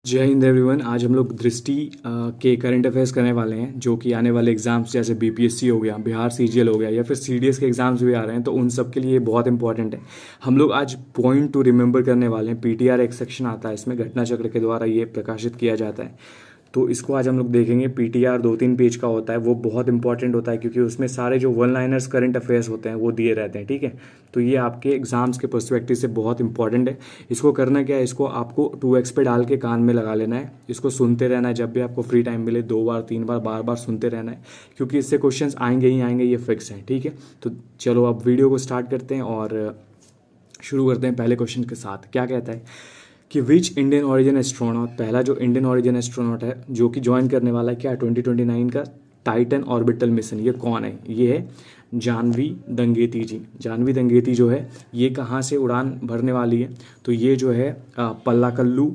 जय हिंद एवरीवन। आज हम लोग दृष्टि के करंट अफेयर्स करने वाले हैं, जो कि आने वाले एग्जाम्स जैसे बीपीएससी हो गया, बिहार सीजीएल हो गया, या फिर सीडीएस के एग्जाम्स भी आ रहे हैं, तो उन सब के लिए बहुत इंपॉर्टेंट है। हम लोग आज पॉइंट टू रिमेंबर करने वाले हैं। पीटीआर एक सेक्शन आता है, इसमें घटना चक्र के द्वारा ये प्रकाशित किया जाता है, तो इसको आज हम लोग देखेंगे। पीटीआर 2-3 पेज का होता है, वो बहुत इंपॉर्टेंट होता है क्योंकि उसमें सारे जो वन लाइनर्स करंट अफेयर्स होते हैं वो दिए रहते हैं। ठीक है, तो ये आपके एग्जाम्स के पर्सपेक्टिव से बहुत इंपॉर्टेंट है। इसको करना क्या है, इसको आपको 2x पे डाल के कान में लगा लेना है, इसको सुनते रहना है। जब भी आपको फ्री टाइम मिले 2 बार 3 बार बार बार सुनते रहना है, क्योंकि इससे क्वेश्चंस आएंगे ही आएंगे, ये फिक्स है। ठीक है, तो चलो अब वीडियो को स्टार्ट करते हैं और शुरू करते हैं पहले क्वेश्चन के साथ। क्या कहता है कि विच इंडियन ओरिजिन एस्ट्रोनॉट, पहला जो इंडियन ओरिजिन एस्ट्रोनॉट है जो कि ज्वाइन करने वाला है क्या 2029 का टाइटन ऑर्बिटल मिशन, ये कौन है? ये है जानवी दंगेती जी। जानवी दंगेती जो है ये कहाँ से उड़ान भरने वाली है? तो ये जो है पल्लाकल्लू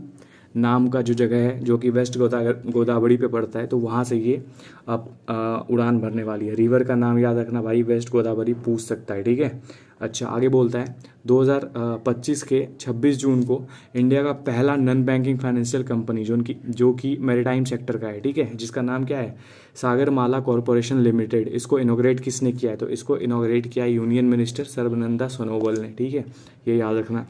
नाम का जो जगह है, जो कि वेस्ट गोदावरी पे पड़ता है, तो वहाँ से ये उड़ान भरने वाली है। रिवर का नाम याद रखना भाई, वेस्ट गोदावरी पूछ सकता है। ठीक है, अच्छा आगे बोलता है 2025 के 26 जून को इंडिया का पहला नॉन बैंकिंग फाइनेंशियल कंपनी जो कि मैरीटाइम सेक्टर का है, ठीक है, जिसका नाम क्या है? Sagarmala corporation limited. इसको इनोग्रेट किसने किया है? तो इसको इनोग्रेट किया है यूनियन मिनिस्टर सर्बानंद सोनोवाल ने। ठीक है, ये याद रखना।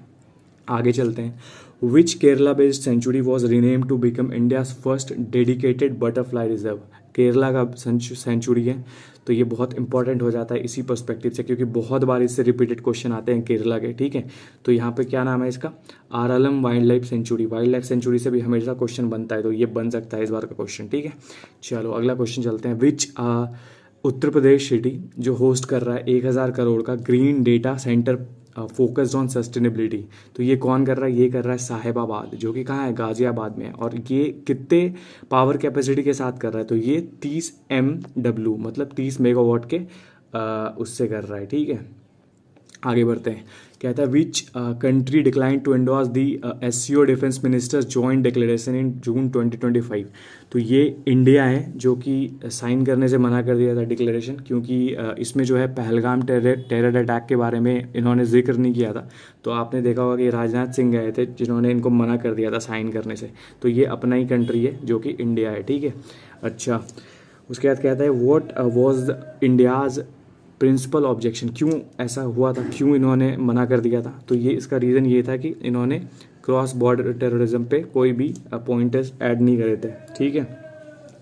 आगे चलते हैं। Which Kerala based sanctuary was rename to become India's first dedicated butterfly reserve. Kerala का सेंचुरी है, तो ये बहुत इंपॉर्टेंट हो जाता है इसी पर्सपेक्टिव से, क्योंकि बहुत बार इससे रिपीटेड क्वेश्चन आते हैं केरला के। ठीक है, तो यहाँ पे क्या नाम है इसका? RLM wild life sanctuary. Wild life sanctuary से भी हमेशा क्वेश्चन बनता है, तो ये बन सकता है इस बार का क्वेश्चन। ठीक है, चलो अगला क्वेश्चन चलते हैं। विच उत्तर प्रदेश सिटी जो होस्ट कर रहा है 1000 करोड़ का green data centre focused on sustainability, तो ये कौन कर रहा है? ये कर रहा है साहिबाबाद, जो कि कहाँ है? गाजियाबाद में है। और ये कितने पावर कैपेसिटी के साथ कर रहा है? तो ये 30 MW मतलब 30 मेगावाट के उससे कर रहा है। ठीक है, आगे बढ़ते हैं। कहता है which country decline to endorse the SCO defence ministers joint declaration in June 2025। तो ये इंडिया है जो कि साइन करने से मना कर दिया था डिक्लेरेशन, क्योंकि इसमें जो है पहलगाम टेरर अटैक के बारे में इन्होंने जिक्र नहीं किया था। तो आपने देखा होगा कि राजनाथ सिंह गए थे जिन्होंने इनको मना कर दिया था साइन करने से। तो ये अपना ही कंट्री है जो कि इंडिया है। ठीक है, अच्छा उसके बाद कहता है what was India's principal objection. क्यों ऐसा हुआ था, क्यों इन्होंने मना कर दिया था? तो ये इसका रीज़न ये था कि इन्होंने क्रॉस बॉर्डर टेररिज्म पे कोई भी पॉइंटर्स ऐड नहीं करे थे। ठीक है,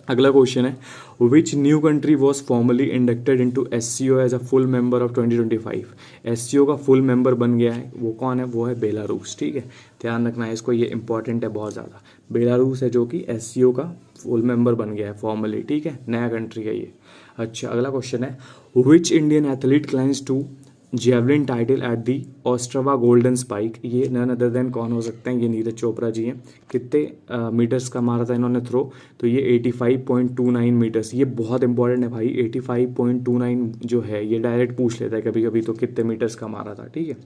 अगला क्वेश्चन है which new country was formally inducted into SCO as a full member of 2025। SCO का फुल मेंबर बन गया है, वो कौन है? वो है बेलारूस। ठीक है, ध्यान रखना है इसको, ये इंपॉर्टेंट है बहुत ज़्यादा। बेलारूस है जो कि एससीओ का फुल मेंबर बन गया है फॉर्मली। ठीक है, नया कंट्री है ये। अच्छा अगला क्वेश्चन है which Indian athlete claims to javelin title at the Ostrava Golden Spike. ये नन अदर देन कौन हो सकते हैं? ये नीरज चोपड़ा जी हैं। कितने मीटर्स का मारा था इन्होंने थ्रो? तो ये 85.29 मीटर्स। ये बहुत इंपॉर्टेंट है भाई, 85.29 जो है ये डायरेक्ट पूछ लेता है कभी कभी, तो कितने मीटर्स का मारा था। ठीक है,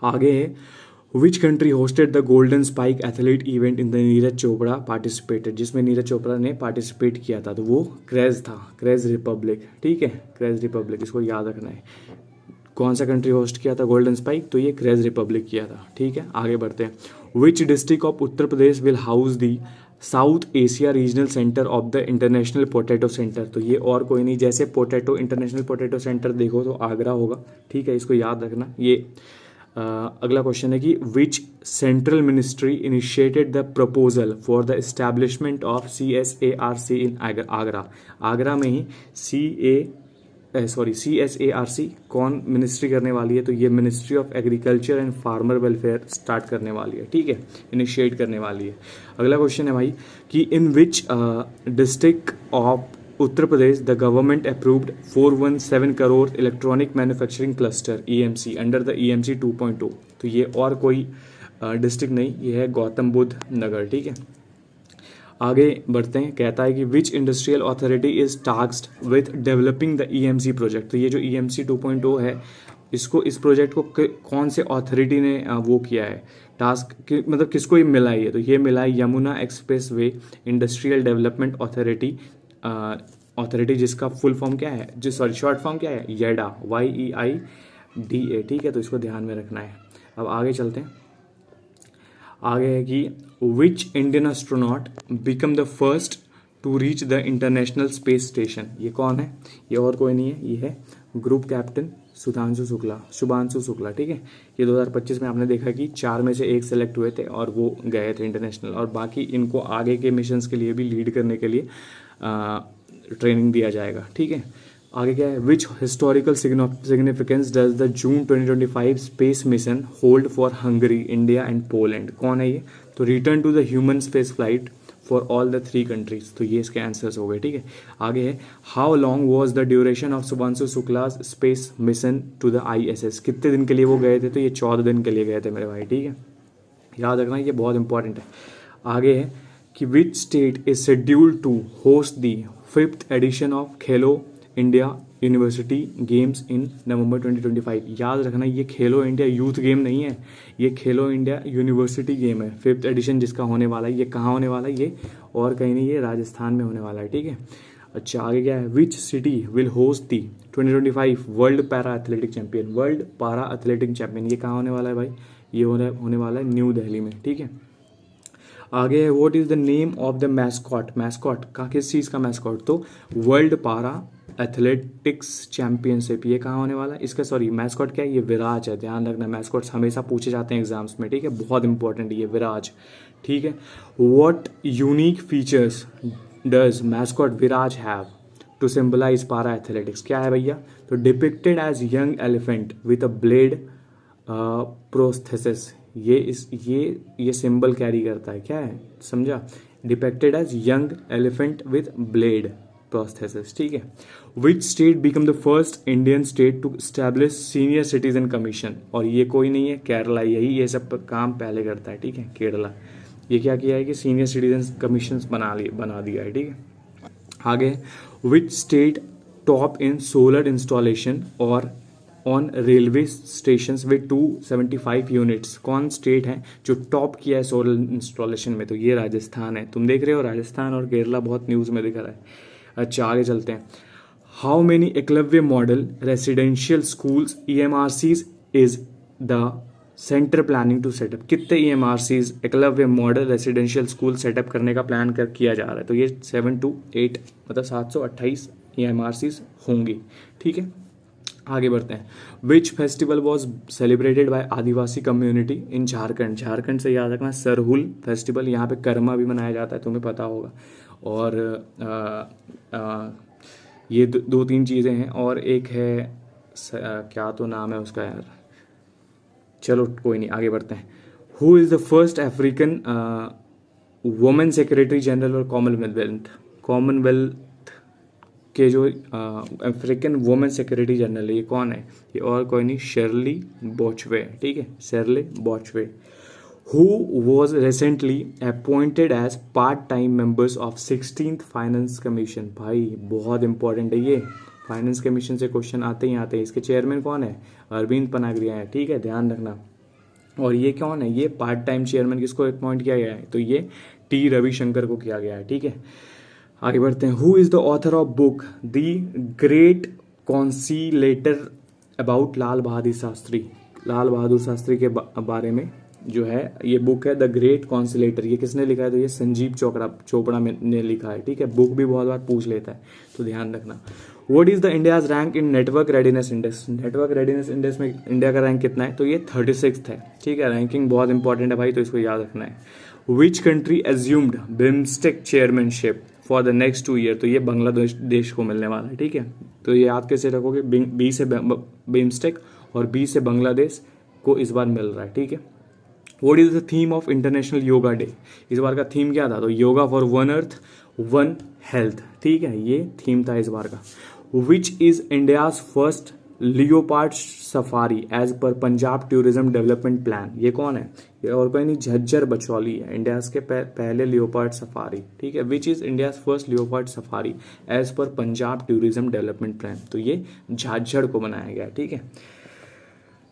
आगे है which country hosted the golden spike athlete event in the Neeraj Chopra participated, जिसमें नीरज चोपड़ा ने पार्टिसिपेट किया था, तो वो क्रेज था, क्रेज रिपब्लिक। ठीक है, क्रेज रिपब्लिक, इसको याद रखना है। कौन सा कंट्री होस्ट किया था गोल्डन स्पाइक? तो ये क्रेज रिपब्लिक किया था। ठीक है, आगे बढ़ते हैं। विच district of Uttar Pradesh will house the south Asia regional centre of the international potato centre. तो ये और कोई नहीं, जैसे पोटैटो इंटरनेशनल पोटैटो सेंटर देखो तो आगरा होगा। ठीक है, इसको याद रखना। ये अगला क्वेश्चन है कि which central ministry initiated the proposal for the establishment of CSARC in Agra. Agra में ही CSARC कौन मिनिस्ट्री करने वाली है? तो ये ministry of agriculture and farmer welfare start करने वाली है। ठीक है, इनिशिएट करने वाली है। अगला क्वेश्चन है भाई कि in which district of Uttar Pradesh the government approved 417 crore electronic manufacturing cluster EMC under the EMC 2.0। तो ये और कोई डिस्ट्रिक्ट नहीं, ये है गौतम बुद्ध नगर। ठीक है, आगे बढ़ते हैं। कहता है कि which industrial authority is tasked with developing the EMC project. तो ये जो EMC 2.0 है, इसको इस प्रोजेक्ट को कौन से अथॉरिटी ने वो किया है टास्क, मतलब किसको ये मिला है? तो ये मिला है Yamuna express way industrial development authority, जिसका फुल फॉर्म क्या है, शॉर्ट फॉर्म क्या है? येडा, YEIDA। ठीक है, तो इसको ध्यान में रखना है। अब आगे चलते हैं। आगे है कि which Indian astronaut become the first to reach the international space station? ये कौन है? ये और कोई नहीं है, ये है ग्रुप कैप्टन शुभांशु शुक्ला, ठीक है। ये 2025 में आपने देखा कि 4 में से 1 सेलेक्ट हुए थे और वो गए थे इंटरनेशनल, और बाकी इनको आगे के मिशंस के लिए भी लीड करने के लिए ट्रेनिंग दिया जाएगा, ठीक है। आगे क्या है? Which historical significance does the June 2025 space mission hold for Hungary, India and Poland? कौन है ये? तो return to the human space flight for all the 3 countries. तो ये इसके आंसर्स हो गए, ठीक है। आगे है how long was the duration of Shubhanshu Shukla's space mission to the ISS? कितने दिन के लिए वो गए थे? तो ये 14 दिन के लिए गए थे मेरे भाई, ठीक है। याद रखना, ये बहुत इंपॉर्टेंट है। आगे है कि which state is scheduled to host the 5th edition of Khelo India university games in November 2025? याद रखना, ये खेलो इंडिया यूथ गेम नहीं है, ये खेलो इंडिया यूनिवर्सिटी गेम है। 5th एडिशन जिसका होने वाला है, ये कहाँ होने वाला है? ये और कहीं नहीं, ये राजस्थान में होने वाला है, ठीक है। अच्छा, आगे क्या है? Which city will host the 2025 world para athletic champion? World para athletic champion ये कहाँ होने वाला है भाई? ये होने वाला है न्यू दिल्ली में, ठीक है। आगे है what is the name of the mascot? Mascot का किस चीज़ का मैस्कॉट? तो वर्ल्ड पारा एथलेटिक्स चैंपियनशिप, ये कहाँ होने वाला है इसका? सॉरी, मैस्कॉट क्या है? ये विराज है, ध्यान रखना। मैस्कॉट्स हमेशा पूछे जाते हैं एग्जाम्स में, ठीक है, बहुत इंपॉर्टेंट ये विराज, ठीक है। What unique features does mascot Viraj have to symbolise para athletics? क्या है भैया? तो depicted as young elephant with a blade prosthesis, ये सिंबल कैरी करता है, क्या है, समझा? Depicted as young elephant with blade prosthesis, ठीक है। Which state become the first Indian state to establish senior citizen commission? और ये कोई नहीं है, केरला, यही ये सब काम पहले करता है, ठीक है, केरला। ये क्या किया है कि सीनियर सिटीजन कमीशन बना दिया है, ठीक है। आगे which state top in solar installation और on railway station with 275 units? कौन स्टेट है जो टॉप किया है सोलर इंस्टॉलेशन में? तो ये राजस्थान है। तुम देख रहे हो, राजस्थान और केरला बहुत न्यूज़ में दिख रहा है। अच्छा, आगे चलते हैं। How many Eklavya model residential schools EMRCs is the centre planning to set up? कितने EMRCs Eklavya model residential school set up करने का प्लान किया जा रहा है? तो ये 7 to 8 मतलब 728 EMRCs होंगी, ठीक है। आगे बढ़ते हैं। Which festival was celebrated by Adivasi community in Jharkhand? Jharkhand से याद रखना सरहुल फेस्टिवल, यहाँ पे कर्मा भी मनाया जाता है, तुम्हें पता होगा। और ये 2-3 चीज़ें हैं, और एक है क्या तो नाम है उसका यार, चलो कोई नहीं, आगे बढ़ते हैं। Who is the first African women secretary general और कॉमनवेल्थ के जो अफ्रीकन वुमेन सेक्रेटरी जनरल है, ये कौन है? ये और कोई नहीं, शेरली बॉचवे, ठीक है, Shirley Bochwey. Who was recently appointed as part time members of 16th finance commission? भाई बहुत इंपॉर्टेंट है ये, फाइनेंस कमीशन से क्वेश्चन आते ही आते हैं। इसके चेयरमैन कौन है? अरविंद पनागरिया है, ठीक है, ध्यान रखना। और ये कौन है? ये पार्ट टाइम चेयरमैन किसको अपॉइंट किया गया है? तो ये T रविशंकर को किया गया है, ठीक है। आगे बढ़ते हैं। Who is the author of book the great conciliator about Lal Bahadur Shastri? Lal Bahadur Shastri के बारे में जो है ये बुक है द ग्रेट कॉन्सिलेटर। ये किसने लिखा है? तो ये संजीव चोपड़ा ने लिखा है, ठीक है। बुक भी बहुत बार पूछ लेता है, तो ध्यान रखना। What is the India's rank in network readiness index? Network readiness index में इंडिया का रैंक कितना है? तो ये 36th है, ठीक है। रैंकिंग बहुत इंपॉर्टेंट है भाई, तो इसको याद रखना है। Which country assumed BIMSTEC chairmanship for the next 2 year? तो ये बांग्लादेश को मिलने वाला है, ठीक है। तो ये याद कैसे रखोगे? बी से बिम्स्टेक और बी से बांग्लादेश को इस बार मिल रहा है, ठीक है। What is the theme of international yoga day? इस बार का थीम क्या था? तो yoga for one earth one health, ठीक है, ये थीम था इस बार का। Which is India's first leopard safari as per Punjab tourism development plan? ये कौन है? ये और कोई नहीं, झज्जर बचौली है, इंडियाज के पहले लियोपार्ड सफारी, ठीक है। Which is India's first leopard safari as per Punjab tourism development plan? तो ये झाझड़ को बनाया गया, ठीक है।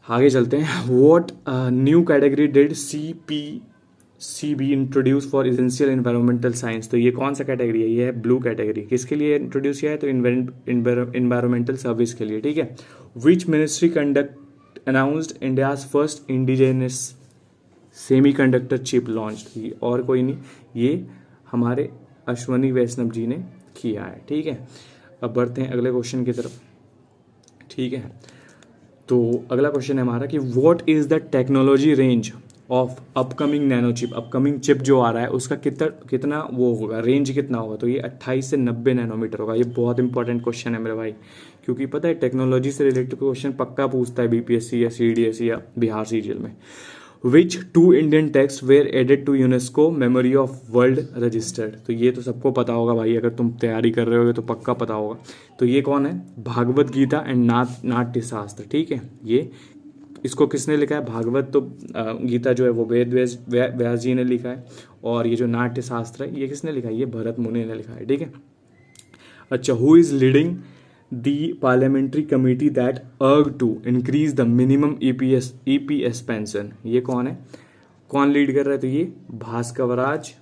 आगे चलते हैं। What new category did CPCB introduce for essential environmental science? तो ये कौन सा कैटेगरी है? ये है ब्लू कैटेगरी। किसके लिए इंट्रोड्यूस किया है? तो एनवायरमेंटल सर्विस के लिए, ठीक है। Which ministry conduct announced India's first indigenous semiconductor chip launch, और कोई नहीं, ये हमारे अश्वनी वैष्णव जी ने किया है। ठीक है, अब बढ़ते हैं अगले क्वेश्चन की तरफ। ठीक है, तो अगला क्वेश्चन है हमारा कि what is the technology range of upcoming nano chip. Upcoming chip जो आ रहा है उसका कितना वो होगा, रेंज कितना होगा, तो ये 28 से 90 नैनोमीटर होगा। ये बहुत इंपॉर्टेंट क्वेश्चन है मेरे भाई, क्योंकि पता है टेक्नोलॉजी से रिलेटेड क्वेश्चन पक्का पूछता है बीपीएससी या सीडीएससी या बिहार सीजीएल में। Which 2 Indian text were added to UNESCO memory of world registered. तो ये तो सबको पता होगा भाई, अगर तुम तैयारी कर रहे होगे तो पक्का पता होगा। तो ये कौन है, भागवत गीता एंड नाट्य शास्त्र। ठीक है, ये इसको किसने लिखा है, भागवत तो गीता जो है वो वेद व्यास जी ने लिखा है, और ये जो नाट्य शास्त्र है ये किसने लिखा है, ये भरत मुनि ने लिखा है। ठीक है, अच्छा, who is leading the parliamentary committee that urge to increase the minimum EPS pension. ये कौन है, कौन लीड कर रहा है, तो ये भास्करराज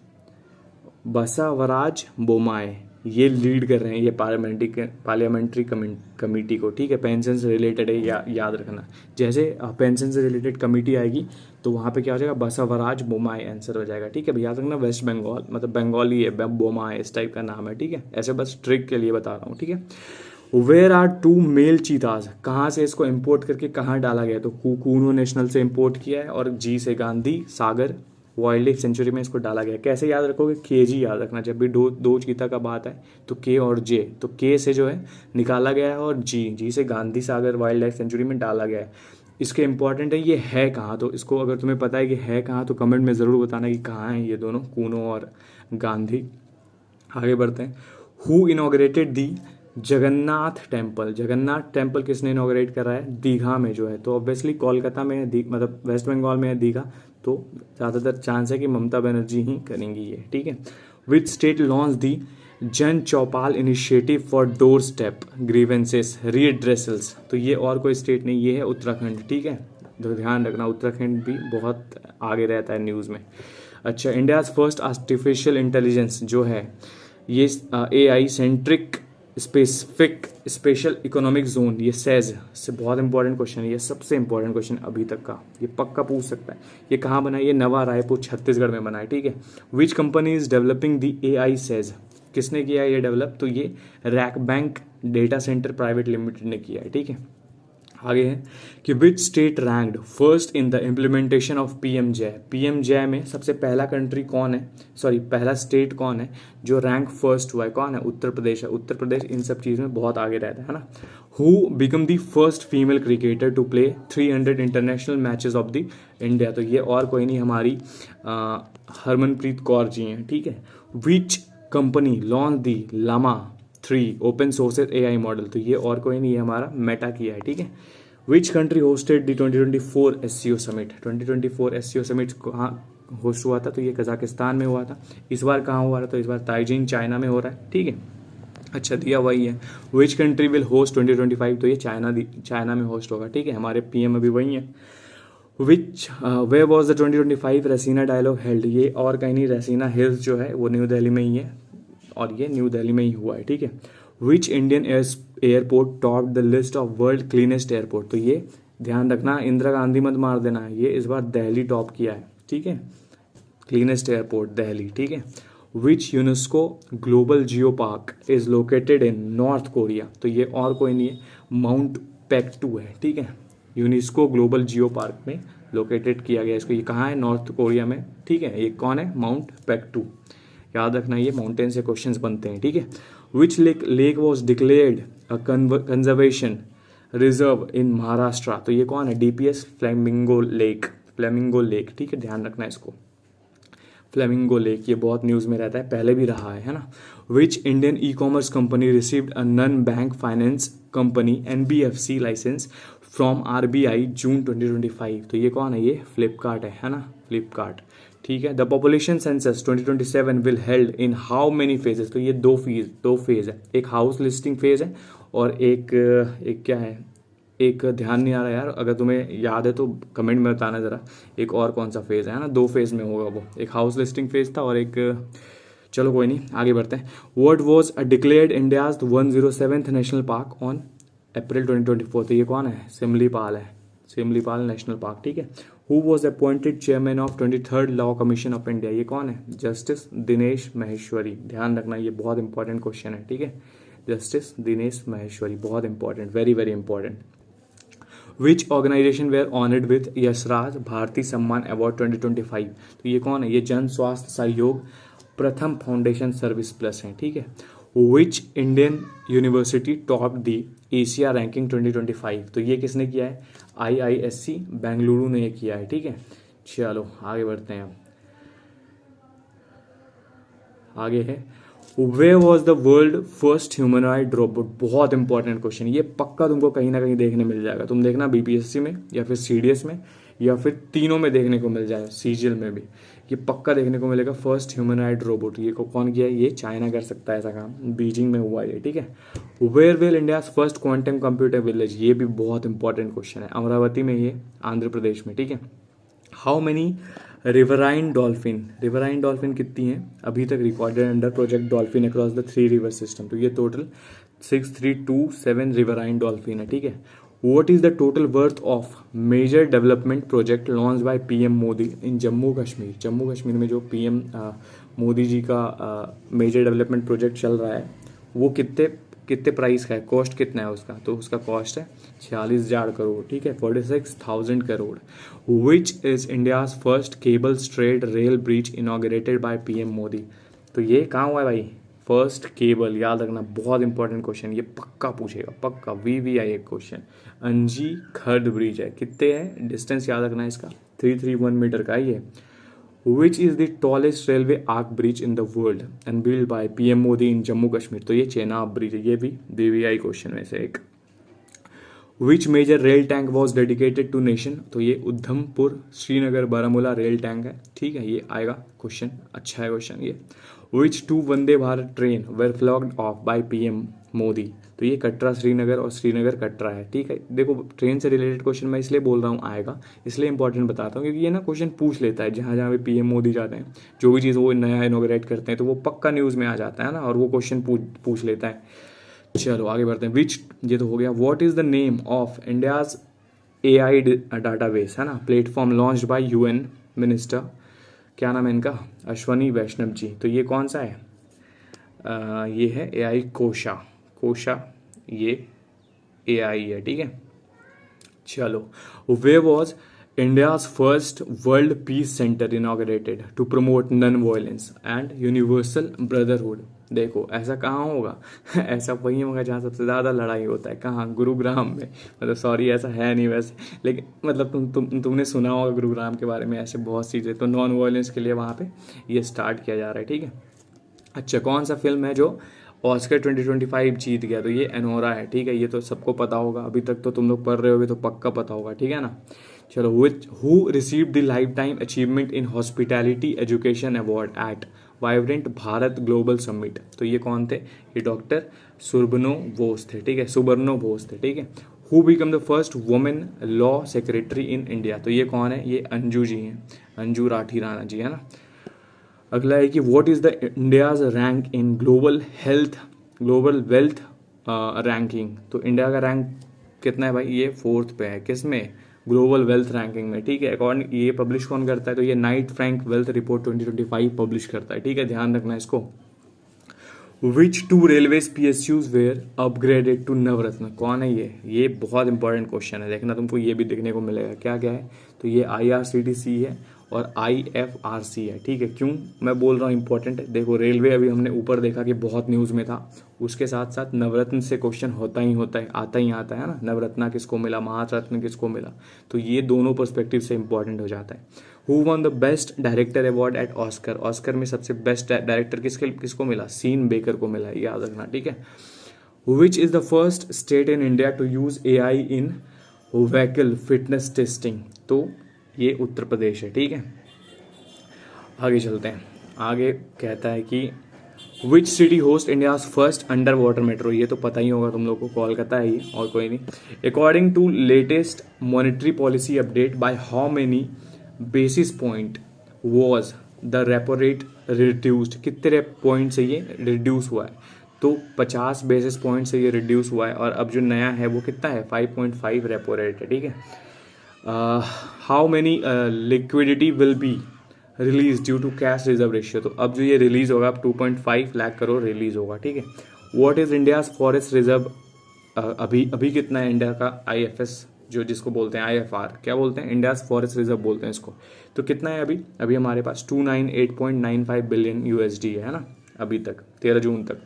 बसवराज बोमाए, ये लीड कर रहे हैं ये पार्लियामेंट्री कमेटी को। ठीक है, पेंशन से रिलेटेड है, याद रखना। जैसे पेंशन से रिलेटेड कमेटी आएगी तो वहाँ पे क्या हो जाएगा, बसवराज बोमाए आंसर हो जाएगा। ठीक है, अब याद रखना वेस्ट बंगाल मतलब बंगाली है, बोमाए इस टाइप का नाम है। ठीक है, ऐसे बस ट्रिक के लिए बता रहा हूँ। ठीक है, वेयर आर 2 मेल चीताज, कहाँ से इसको इंपोर्ट करके कहाँ डाला गया, तो कूनो नेशनल से इंपोर्ट किया है, और जी से Gandhi Sagar wild life sanctuary में इसको डाला गया। कैसे याद रखोगे, के जी याद रखना, जब भी दो चीता का बात है तो के और जे, तो के से जो है निकाला गया है, और जी से Gandhi Sagar wild life sanctuary में डाला गया है। इसके इंपॉर्टेंट है ये है कहाँ, तो इसको अगर तुम्हें पता है कि है कहाँ तो कमेंट में ज़रूर बताना कि कहाँ है ये दोनों, कूनो और गांधी। आगे बढ़ते हैं, who inaugurated the Jagannath temple. Jagannath temple किसने इनॉग्रेट करा है, दीघा में जो है, तो ऑब्वियसली कोलकाता में है, मतलब वेस्ट बंगाल में है दीघा, तो ज़्यादातर चांस है कि ममता बनर्जी ही करेंगी ये। ठीक है, which state launch the Jan Chaupal initiative for doorstep grievances redressals. तो ये और कोई स्टेट नहीं, ये है उत्तराखंड। ठीक है, तो ध्यान रखना उत्तराखंड भी बहुत आगे रहता है न्यूज़ में। अच्छा, इंडियाज़ फर्स्ट आर्टिफिशियल इंटेलिजेंस जो है ये AI centric specific special economic zone, ये सेज से बहुत इंपॉर्टेंट क्वेश्चन है, ये सबसे इंपॉर्टेंट क्वेश्चन अभी तक का, ये पक्का पूछ सकता है। ये कहाँ बना है, ये नवा रायपुर छत्तीसगढ़ में बना है। ठीक है, which company is developing the AI SEZ, किसने किया है ये डेवलप, तो ये Rack Bank data centre private limited ने किया है। ठीक है, आगे है कि which state ranked first in the implementation of PMJ में सबसे पहला कंट्री कौन है, सॉरी पहला स्टेट कौन है जो रैंक फर्स्ट हुआ है, कौन है, उत्तर प्रदेश है। उत्तर प्रदेश इन सब चीज़ में बहुत आगे रहता है ना। Who become the first female cricketer to play 300 international matches of the India, तो ये और कोई नहीं हमारी हरमनप्रीत कौर जी हैं। ठीक है, which company launch the llama 3 open sources AI model, तो ये और कोई नहीं है हमारा मेटा किया है। ठीक है, which country hosted the 2024 SCO summit. 2024 SCO summit कहाँ होस्ट हुआ था, तो ये कजाकिस्तान में हुआ था। इस बार कहाँ हुआ था, तो इस बार ताइजिंग चाइना में हो रहा है। ठीक है, अच्छा दिया वही है। विच कंट्री विल होस्ट 2025, तो ये चाइना में होस्ट होगा। ठीक है, हमारे PM अभी वही है। विच वे was the 2025 Raisina dialogue held, ये और कहीं नहीं, रेसिना हिल्स जो है वो न्यू दिल्ली में ही है, और ये न्यू दिल्ली में ही हुआ है। ठीक है, which Indian airport top the list of world cleanest airport, तो ये ध्यान रखना, इंदिरा गांधी मत मार देना है, ये इस बार दिल्ली टॉप किया है। ठीक है, क्लीनेस्ट एयरपोर्ट दिल्ली। ठीक है, which UNESCO global geopark is located in North Korea, तो ये और कोई नहीं है, माउंट पेक्टू है। ठीक है, यूनेस्को ग्लोबल जियो पार्क में लोकेटेड किया गया इसको, ये कहाँ है, नॉर्थ कोरिया में। ठीक है, ये कौन है, माउंट पेक्टू, याद रखना, ये माउंटेन से क्वेश्चंस बनते हैं। ठीक है, which lake was declared a conservation reserve in Maharashtra, तो ये कौन है, DPS फ्लेमिंगो लेक। ठीक है, ध्यान रखना इसको, फ्लेमिंगो लेक, ये बहुत न्यूज़ में रहता है, पहले भी रहा है ना। Which Indian e-commerce company received a non bank finance company NBFC licence from RBI June 2025, तो ये कौन है, ये फ्लिपकार्ट है ना, फ्लिपकार्ट। ठीक है, the population census 2027 will held in how many phases, तो ये दो फेज है, एक हाउस लिस्टिंग फेज है और एक क्या है, एक ध्यान नहीं आ रहा यार, अगर तुम्हें याद है तो कमेंट में बताना ज़रा, एक और कौन सा फेज़ है ना, 2 फेज़ में होगा वो, एक हाउस लिस्टिंग फेज़ था और एक, चलो कोई नहीं आगे बढ़ते हैं। What was declared India's 107th national park on April 2024, तो ये कौन है, सिमलीपाल है, सिमलीपाल नेशनल पार्क। ठीक है, who was appointed chairman of 23rd law commission of India, ये कौन है? जस्टिस दिनेश माहेश्वरी। ध्यान रखना ये बहुत इंपॉर्टेंट क्वेश्चन है, ठीक है। जस्टिस दिनेश माहेश्वरी, बहुत important, very very important. Which organisation were honoured with Yashraj Bharati Samman award 2025, तो ये कौन है? ये जन स्वास्थ्य सहयोग प्रथम फाउंडेशन सर्विस प्लस है, ठीक है। Which Indian university top the Asia ranking 2025, तो ये किसने किया है? IISc बेंगलुरु ने ये किया है, ठीक है। चलो आगे बढ़ते हैं। आगे है where was the world first humanoid robot, बहुत इंपॉर्टेंट क्वेश्चन, ये पक्का तुमको कहीं ना कहीं देखने मिल जाएगा। तुम देखना BPSC में या फिर CDS में या फिर तीनों में देखने को मिल जाएगा, CGL में भी ये पक्का देखने को मिलेगा। फर्स्ट ह्यूमनॉइड रोबोट ये को कौन किया है? ये चाइना कर सकता है ऐसा काम, बीजिंग में हुआ है, ठीक है। Where will India's first quantum computer village, ये भी बहुत इंपॉर्टेंट क्वेश्चन है। अमरावती में, ये आंध्र प्रदेश में, ठीक है। हाउ मेनी रिवराइन डॉल्फिन कितनी है अभी तक recorded under project dolphin across the 3 river system, तो ये टोटल 6327 रिवराइन डॉल्फिन है, ठीक है। What is the total worth of major development project launch by PM Modi in Jammu Kashmir में जो PM मोदी जी का मेजर डेवलपमेंट प्रोजेक्ट चल रहा है वो कितने प्राइस का है, कॉस्ट कितना है उसका? तो उसका कॉस्ट है 46,000 करोड़, ठीक है, 46,000 करोड़। विच is India's first cable straight rail bridge inaugurated bye PM Modi, तो ये कहाँ हुआ है भाई? फर्स्ट केबल, याद रखना बहुत इंपॉर्टेंट क्वेश्चन, ये पक्का पूछेगा, पक्का VVI एक क्वेश्चन। अंजी खर्द ब्रिज है, कितने है डिस्टेंस, याद रखना है इसका, 331 मीटर का है ये। Which is the tallest railway arch bridge in the world unbuild by PM Modi in Jammu Kashmir, तो ये चेनाब ब्रिज है, ये भी VVI क्वेश्चन में से एक। Which major rail tank was dedicated to nation, तो ये उधमपुर श्रीनगर बारामूला रेल टैंक है, ठीक है, ये आएगा क्वेश्चन, अच्छा है क्वेश्चन ये। Which 2 Vande Bharat train were flagged off by PM Modi, तो ये कटरा श्रीनगर और श्रीनगर कटरा है, ठीक है। देखो ट्रेन से रिलेटेड क्वेश्चन मैं इसलिए बोल रहा हूँ आएगा, इसलिए इंपॉर्टेंट बताता हूँ क्योंकि ये ना क्वेश्चन पूछ लेता है, जहाँ जहाँ भी PM मोदी जाते हैं, जो भी चीज़ वो नया इनोग्रेट करते हैं तो वो पक्का न्यूज़ में आ जाता है ना, और वो क्वेश्चन पूछ लेता है। चलो आगे बढ़ते हैं। विच, ये तो हो गया। What is the name of India's AI database, है ना, platform launched by UN minister, क्या नाम है इनका? अश्वनी वैष्णव जी, तो ये कौन सा है? ये है AI कोशा, ये AI है, ठीक है। चलो, where was India's first world peace centre inaugurated to promote non violence and universal brotherhood, देखो ऐसा कहाँ होगा? ऐसा वहीं होगा जहाँ सबसे ज़्यादा लड़ाई होता है, कहाँ? गुरुग्राम में, मतलब सॉरी ऐसा है नहीं वैसे, लेकिन मतलब तुमने सुना होगा गुरुग्राम के बारे में, ऐसे बहुत चीज़ें, तो नॉन वायलेंस के लिए वहाँ पे ये स्टार्ट किया जा रहा है, ठीक है। अच्छा, कौन सा फिल्म है जो ऑस्कर 2025 जीत गया? तो ये एनोरा है, ठीक है, ये तो सबको पता होगा, अभी तक तो तुम लोग पढ़ रहे होगे तो पक्का पता होगा, ठीक है ना। चलो, who received the life time achievement in hospitality education award eight vibrant Bharat global summit, तो ये कौन थे? ये डॉक्टर सुबर्णो बोस थे, ठीक है, ठीक है। Who become the first women law secretary in India, तो ये कौन है? ये अंजू जी हैं, अंजू राठी राणा जी, है ना। अगला है कि what is the India's rank in global wealth ranking, तो इंडिया का रैंक कितना है भाई? ये 4th पे है, किसमें? ग्लोबल वेल्थ रैंकिंग में, ठीक है। अकॉर्डिंग ये पब्लिश कौन करता है? तो ये Knight Frank wealth report 2025 publish करता है, ठीक है, ध्यान रखना इसको। Which 2 railways PSUs were upgraded to Navratna, कौन है ये बहुत इंपॉर्टेंट क्वेश्चन है, देखना तुमको ये भी देखने को मिलेगा, क्या क्या है? तो ये IRCTC है और IFRC है, ठीक है। क्यों मैं बोल रहा हूँ इंपॉर्टेंट है? देखो रेलवे अभी हमने ऊपर देखा कि बहुत न्यूज़ में था, उसके साथ साथ नवरत्न से क्वेश्चन होता ही है, आता है ना, नवरत्ना किसको मिला, महारत्न किसको मिला, तो ये दोनों पर्सपेक्टिव से इंपॉर्टेंट हो जाता है। Who one the best director award eight Oscar में सबसे बेस्ट डायरेक्टर किसको मिला? सीन बेकर को मिला, याद रखना, ठीक है। Which is the first state in India to use AI in vehicle fitness testing, तो ये उत्तर प्रदेश है, ठीक है। आगे चलते हैं, आगे कहता है कि which city host India's first under water metro, ये तो पता ही होगा तुम लोग को, कोलकाता है ये, और कोई नहीं। According to latest monetary policy update by how many basis point was the repo rate reduced, कितने पॉइंट से ये रिड्यूस हुआ है? तो 50 बेसिस पॉइंट से ये रिड्यूस हुआ है, और अब जो नया है वो कितना है? 5.5 रेपो रेट है, ठीक है। How many liquidity will be release due to cash reserve ratio. तो अब जो ये रिलीज होगा अब 2.5 लाख करोड़ रिलीज होगा, ठीक है। What is India's forest reserve, अभी अभी कितना है इंडिया का IFS, जो जिसको बोलते हैं IFR, क्या बोलते हैं, इंडियाज फॉरेस्ट रिजर्व बोलते हैं इसको। तो कितना है अभी, अभी हमारे पास 298.95 बिलियन USD है ना अभी तक 13 जून तक।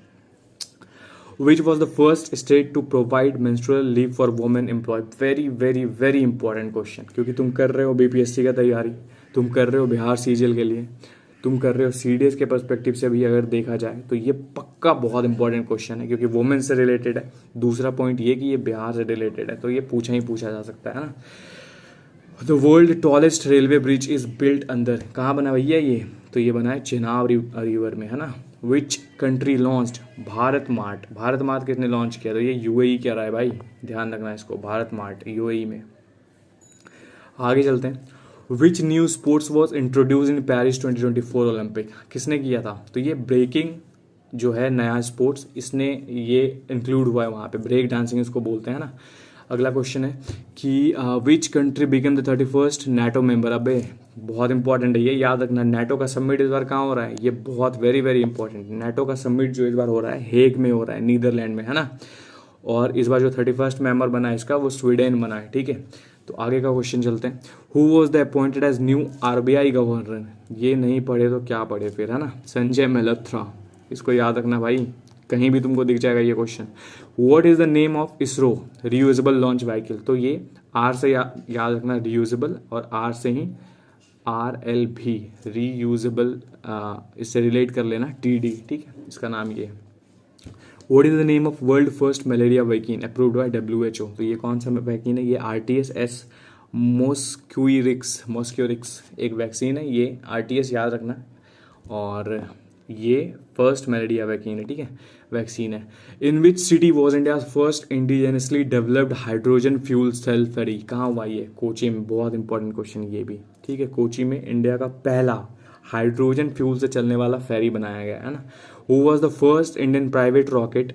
Which was the first state to provide menstrual leave for women employed? Very very very important question, क्योंकि तुम कर रहे हो BPSC का तैयारी, तुम कर रहे हो बिहार CGL के लिए, तुम कर रहे हो CDS के पर्सपेक्टिव से भी अगर देखा जाए तो ये पक्का बहुत इंपॉर्टेंट क्वेश्चन है, क्योंकि वुमेन से रिलेटेड है। दूसरा पॉइंट ये कि ये बिहार से रिलेटेड है, तो ये पूछा ही पूछा जा सकता है ना। The world tallest railway bridge is built अंदर, कहाँ बना भैया ये, तो ये बना है चेनाब रिवर में, है ना। Which country launched Bharat mart, Bharat mart किसने लॉन्च किया, तो ये UAE कह रहा है भाई, ध्यान रखना इसको, भारत मार्ट UAE में। आगे चलते हैं। Which new sports was introduce in Paris 2024 Olympic, किसने किया था, तो ये ब्रेकिंग जो है नया स्पोर्ट्स, इसने ये इंक्लूड हुआ है वहाँ पे, ब्रेक डांसिंग इसको बोलते हैं ना। अगला क्वेश्चन है कि which country become the 31st NATO member. अबे बहुत इंपॉर्टेंट है ये, याद रखना। NATO का समिट इस बार कहाँ हो रहा है, ये बहुत वेरी वेरी इंपॉर्टेंट। NATO का समिट जो इस बार हो रहा है हेग में हो रहा है, नीदरलैंड में, है ना। और इस बार जो 31st मेंबर बना है इसका, वो स्वीडन बना है, ठीक है। तो आगे का क्वेश्चन चलते हैं। Who was the appointed as new RBI governor, ये नहीं पढ़े तो क्या पढ़े फिर, है ना, संजय मल्होत्रा, इसको याद रखना भाई, कहीं भी तुमको दिख जाएगा ये question. What is the name of ISRO reusable launch vehicle, तो ये R से याद रखना रीयूजेबल, और R से ही RLV रीयूजेबल, इससे रिलेट कर लेना TD, ठीक है, इसका नाम ये है। What is the name of world first malaria vaccine approved by WHO, तो ये कौन सा वैक्सीन है, ये RTS-S मॉस्क्यूरिक्स एक वैक्सीन है, ये RTS याद रखना, और ये फर्स्ट मलेरिया वैक्सीन है, ठीक है, वैक्सीन है। In which city was India's first indigenously developed hydrogen fuel cell ferry, कहाँ हुआ ये, कोची में, बहुत इंपॉर्टेंट क्वेश्चन ये भी, ठीक है। कोची में इंडिया का पहला हाइड्रोजन फ्यूल से चलने वाला फेरी बनाया गया है ना। Who was the first Indian private rocket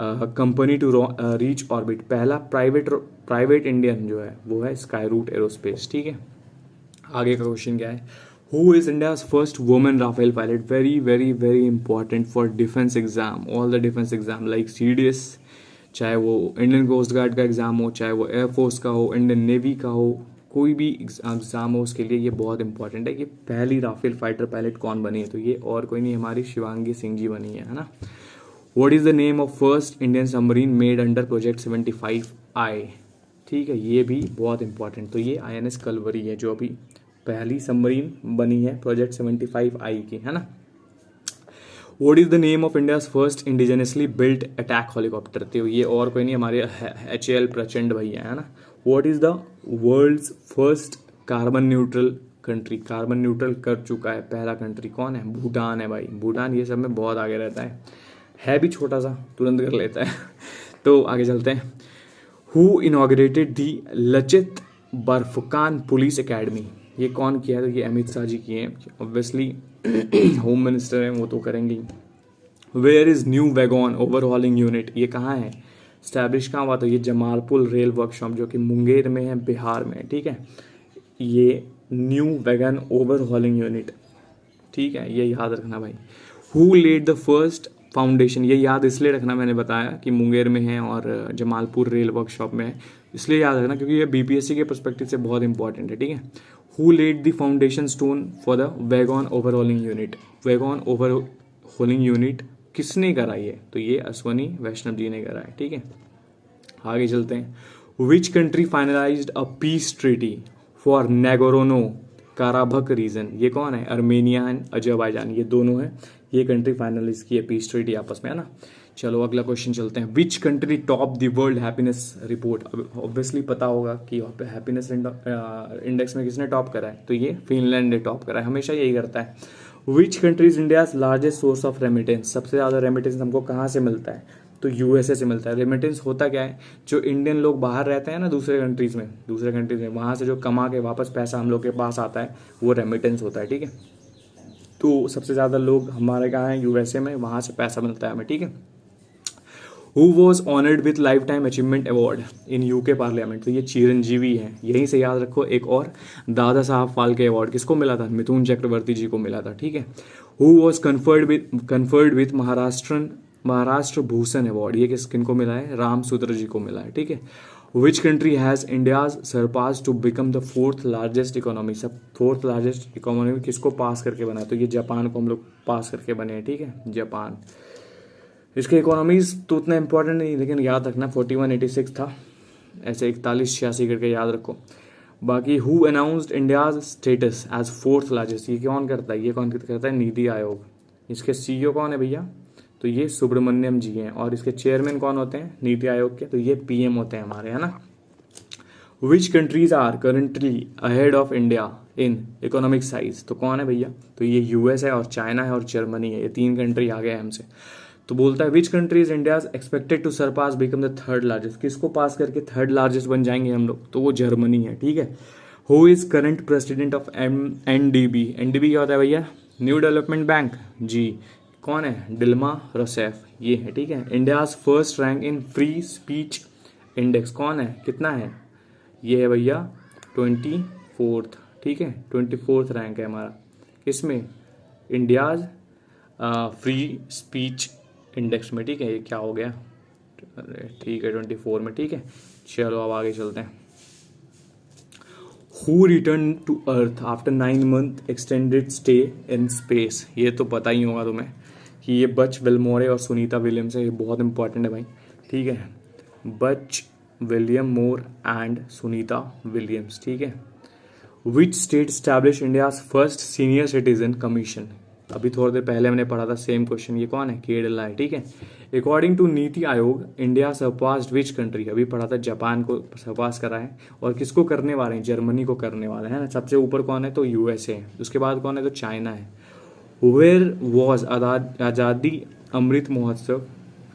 company to reach orbit, पहला प्राइवेट इंडियन जो है वो है स्काई रूट एरोस्पेस, ठीक है। आगे का क्वेश्चन क्या है, who is India's first women Rafale pilot, very very very important for defence exam, all the defence exam like CDS, चाहे वो इंडियन कोस्ट गार्ड का एग्जाम हो, चाहे वो एयरफोर्स का हो, इंडियन नेवी का हो, कोई भी एग्जाम हो उसके लिए ये बहुत इंपॉर्टेंट है कि पहली राफेल फाइटर पायलट कौन बनी है, तो ये और कोई नहीं, हमारी शिवांगी सिंह जी बनी है ना। What is the name of first Indian submarine made under project 75I, ठीक है, ये भी बहुत इंपॉर्टेंट, तो ये INS कलवरी है जो अभी पहली सबमरीन बनी है प्रोजेक्ट 75I की, है ना। What is the name of India's first indigenously built attack helicopter, तो ये और कोई नहीं, हमारे HAL प्रचंड भैया, है ना। What is the world's first carbon neutral country, carbon neutral कर चुका है पहला कंट्री, कौन है, भूटान है भाई। भूटान ये सब में बहुत आगे रहता है भी छोटा सा, तुरंत कर लेता है। तो आगे चलते हैं। Who inaugurated the Lachit Barphukan police academy, ये कौन किया है, तो ये अमित शाह जी किए हैं, ऑब्वियसली होम मिनिस्टर हैं वो तो करेंगे। Where is new wagon overhauling unit, ये कहाँ है, स्टैब्लिश कहाँ हुआ, तो ये जमालपुर रेल वर्कशॉप जो कि मुंगेर में है, बिहार में, ठीक है। ये न्यू वैगन ओवरहॉलिंग यूनिट, ठीक है, ये याद रखना भाई। Who lead the first foundation, ये याद इसलिए रखना, मैंने बताया कि मुंगेर में है और जमालपुर रेल वर्कशॉप में है, इसलिए याद रखना क्योंकि ये BPSC के पर्सपेक्टिव से बहुत इंपॉर्टेंट है, ठीक है। Who lead the foundation stone for the wagon overhauling unit, wagon overhauling unit किसने कराई है, तो ये अश्वनी वैष्णव जी ने कराया, ठीक है। आगे चलते हैं। Which country finalised a peace treaty for Nagorno Karabakh region, ये कौन है, अर्मेनिया एंड अजरबैजान, ये दोनों है, ये कंट्री फाइनलाइज की है पीस ट्रीटी आपस में, है ना। चलो अगला क्वेश्चन चलते हैं। Which country top the world happiness report, अब ऑब्वियसली पता होगा कि हैप्पीनेस इंडेक्स में किसने टॉप करा है, तो ये फिनलैंड ने टॉप करा है, हमेशा यही करता है। Which country is India's largest source of remittance, सबसे ज़्यादा रेमिटेंस हमको कहाँ से मिलता है, तो USA से मिलता है। रेमिटेंस होता क्या है, जो इंडियन लोग बाहर रहते हैं ना दूसरे कंट्रीज में वहाँ से जो कमा के वापस पैसा हम लोग के पास आता है वो रेमिटेंस होता है, ठीक है। तो सबसे ज़्यादा लोग हमारे कहाँ हैं, USA में, वहाँ से पैसा मिलता है हमें, ठीक है। Who was honoured with life time achievement award in UK parliament, तो ये चिरंजीवी हैं, यहीं से याद रखो। एक और दादा साहब फाल्के अवार्ड किसको मिला था, मिथुन चक्रवर्ती जी को मिला था, ठीक है। Who was conferred with Maharashtra Bhushan award, ये किनको मिला है, राम सूत्र जी को मिला है, ठीक है। Which country has India's surpass to become the fourth largest economy, सब फोर्थ लार्जेस्ट इकोनॉमी किसको पास करके बना है, तो ये जापान को हम लोग पास करके बने हैं, ठीक है, जापान। इसके इकोनॉमीज तो उतना इंपॉर्टेंट नहीं, लेकिन याद रखना 4186 था, ऐसे 4186 करके याद रखो। बाकी who announced India's status as fourth largest, ये कौन करता है, ये कौन करता है, नीति आयोग। इसके सीईओ कौन है भैया, तो ये सुब्रमण्यम जी हैं, और इसके चेयरमैन कौन होते हैं नीति आयोग के, तो ये पीएम होते हैं हमारे, है ना। Which countries are currently ahead of India in economic size, तो कौन है भैया, तो ये यूएस है और चाइना है और जर्मनी है, ये 3 कंट्री आ गए हमसे। तो बोलता है which country is India expected to surpass become the third largest, किसको पास करके थर्ड लार्जेस्ट बन जाएंगे हम लोग, तो वो जर्मनी है, ठीक है। Who is current president of NDB, NDB क्या होता है भैया, न्यू डेवलपमेंट बैंक जी, कौन है, डिल्मा रूसेफ, ये है, ठीक है। India's first rank in free speech index कौन है, कितना है, ये है भैया 24th, ठीक है, 24th रैंक है हमारा, इसमें इंडियाज फ्री स्पीच इंडेक्स में, ठीक है। ये क्या हो गया, ठीक है 24 में, ठीक है। चलो अब आगे चलते हैं। Who return to earth after 9 month extended stay in space, ये तो पता ही होगा तुम्हें कि ये बच विल्मोरे और सुनीता विलियम्स है, ये बहुत इंपॉर्टेंट है भाई, ठीक है। बच William more and Sunita Williams, ठीक है। Which state establish India's first senior citizen commission, अभी थोड़ी देर पहले हमने पढ़ा था सेम क्वेश्चन, ये कौन है, केरला है, ठीक है। According to NITI Aayog India surpassed which country, अभी पढ़ा था जापान को सरपास करा है, और किसको करने वाले हैं, जर्मनी को करने वाले हैं ना। सबसे ऊपर कौन है, तो यूएसए है, उसके बाद कौन है, तो चाइना है। वेयर वॉज आज़ादी Amrit Mahotsav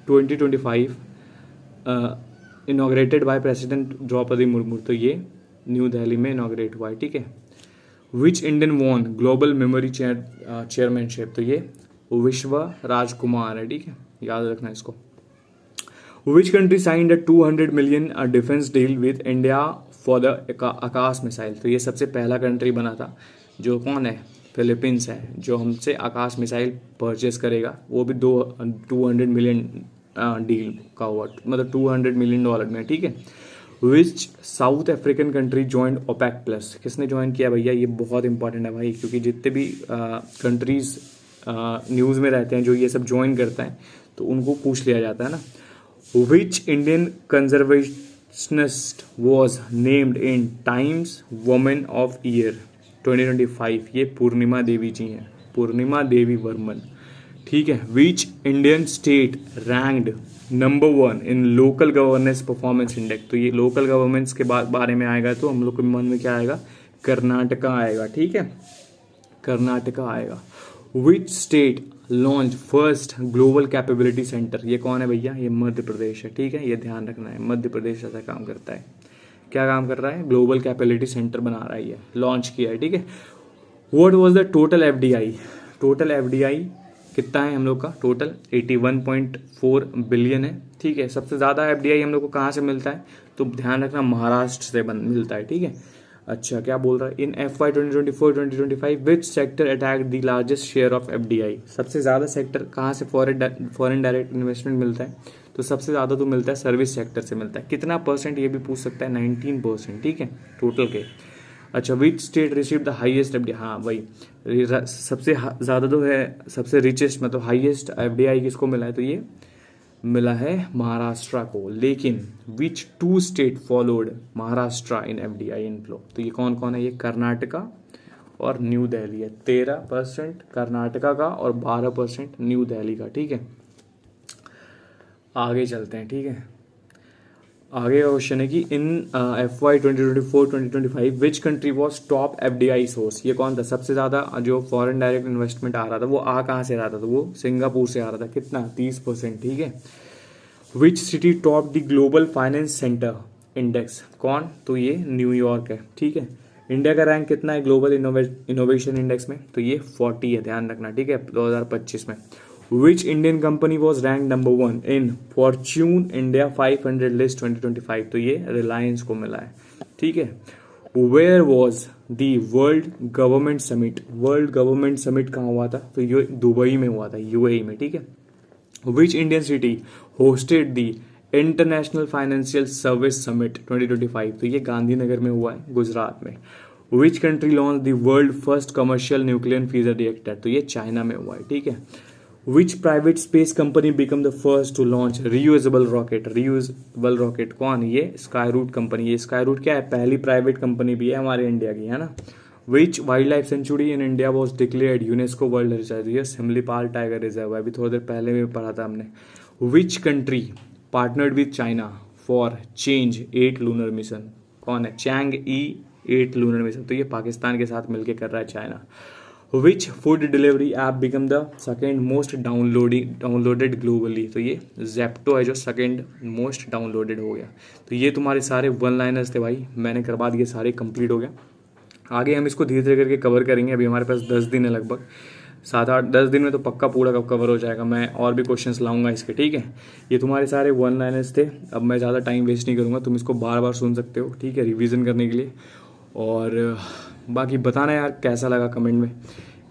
2025 inaugurated by president Droupadi Murmu, तो ये न्यू दिल्ली में इनॉग्रेट हुआ है, ठीक है। Which Indian won global memory chairmanship, तो ये विश्व राजकुमार है, ठीक है, याद रखना इसको। Which country signed a 200 million defence deal with India for the Akash missile, तो ये सबसे पहला कंट्री बना था, जो कौन है, फिलीपींस है, जो हमसे आकाश मिसाइल परचेस करेगा, वो भी 200 मिलियन डील का हुआ, मतलब $200 मिलियन में, ठीक है। Which South African country join OPEC plus, किसने ज्वाइन किया भैया, ये बहुत इंपॉर्टेंट है भाई, क्योंकि जितने भी कंट्रीज न्यूज़ में रहते हैं जो ये सब ज्वाइन करते हैं, तो उनको पूछ लिया जाता है ना। Which Indian conservationist was named in times women of year 2025, ये पूर्णिमा देवी जी हैं, पूर्णिमा देवी वर्मन, ठीक है। Which Indian state ranked number 1 in local governance performance index, तो ये लोकल गवर्नेंस के बारे में आएगा, तो हम लोग के मन में क्या आएगा, कर्नाटका आएगा, ठीक है, कर्नाटका आएगा। Which state launch first global capability centre, ये कौन है भैया, ये मध्य प्रदेश है, ठीक है, ये ध्यान रखना है, मध्य प्रदेश ऐसा काम करता है, क्या काम कर रहा है, ग्लोबल कैपेबिलिटी सेंटर बना रहा है, ये लॉन्च किया है, ठीक है। What was the total FDI, total FDI कितना है हम लोग का, टोटल 81.4 बिलियन है, ठीक है। सबसे ज़्यादा एफडीआई हम लोग को कहाँ से मिलता है, तो ध्यान रखना महाराष्ट्र से मिलता है, ठीक है। अच्छा क्या बोल रहा है, इन FY 2024-2025 which sector attack the largest share of FDI, सबसे ज़्यादा सेक्टर कहाँ से फॉरेन डायरेक्ट इन्वेस्टमेंट मिलता है, तो सबसे ज़्यादा तो मिलता है सर्विस सेक्टर से मिलता है, कितना परसेंट ये भी पूछ सकता है, 19%, ठीक है, टोटल के। अच्छा which state receive the highest FDI, हाँ वही सबसे ज़्यादा तो है, सबसे रिचेस्ट मतलब हाईएस्ट एफडीआई किसको मिला है, तो ये मिला है महाराष्ट्र को। लेकिन विच 2 स्टेट फॉलोड महाराष्ट्र इन एफडीआई इनफ्लो, तो ये कौन कौन है, ये कर्नाटका और न्यू दिल्ली है, 13% कर्नाटका का और 12% न्यू दिल्ली का, ठीक है। आगे चलते हैं, ठीक है। आगे का क्वेश्चन है कि इन FY 2024-2025 which country was top FDI source, ये कौन था, सबसे ज़्यादा जो फॉरेन डायरेक्ट इन्वेस्टमेंट आ रहा था, वो कहाँ से आ रहा था, तो वो सिंगापुर से आ रहा था, कितना, 30%, ठीक है। Which city top the global finance centre index, कौन, तो ये न्यूयॉर्क है, ठीक है। इंडिया का रैंक कितना है ग्लोबल इनोवेशन इंडेक्स में, तो ये 40 है, ध्यान रखना, ठीक है, 2025 में। Which Indian company was rank number 1 in Fortune India 500 list 2025, तो ये रिलायंस को मिला है, ठीक है। Where was the world government summit, world government summit कहाँ हुआ था, तो ये दुबई में हुआ था, यूएई में, ठीक है। Which Indian city hosted the international financial service summit 2025, तो ये गांधीनगर में हुआ है, गुजरात में। Which country launch the world first commercial nuclear fusion reactor, तो ये चाइना में हुआ है, ठीक है। Which private space company become the first to launch reusable rocket, reusable rocket कौन, ये स्काई रूट कंपनी। ये स्काई रूट क्या है, पहली प्राइवेट कंपनी भी है हमारे इंडिया की, है ना। Which wildlife sanctuary in India was declared UNESCO world heritage, ये सिमलीपाल टाइगर रिजर्व है, अभी थोड़ी देर पहले भी पढ़ा था हमने। Which country partnered with China for change 8 lunar mission, कौन है, चैंग-ई 8 लूनर मिशन, तो ये पाकिस्तान के साथ मिलकर कर रहा है China. Which food delivery app become the second most downloaded globally, तो ये जेप्टो है जो सेकेंड मोस्ट डाउनलोडेड हो गया। तो ये तुम्हारे सारे वन लाइनर्स थे भाई, मैंने करवा दिए, सारे कंप्लीट हो गया। आगे हम इसको धीरे धीरे करके कवर करेंगे, अभी हमारे पास 10 दिन है लगभग, 7-8-10 दिन में तो पक्का पूरा कवर हो जाएगा। मैं और भी क्वेश्चंस लाऊंगा इसके, ठीक है। ये तुम्हारे सारे वन लाइनर्स थे, अब मैं ज़्यादा टाइम वेस्ट नहीं करूँगा, तुम इसको बार बार सुन सकते हो, ठीक है, रिवीजन करने के लिए। और बाकी बताना यार कैसा लगा, कमेंट में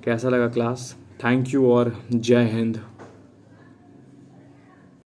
कैसा लगा क्लास। थैंक यू और जय हिंद।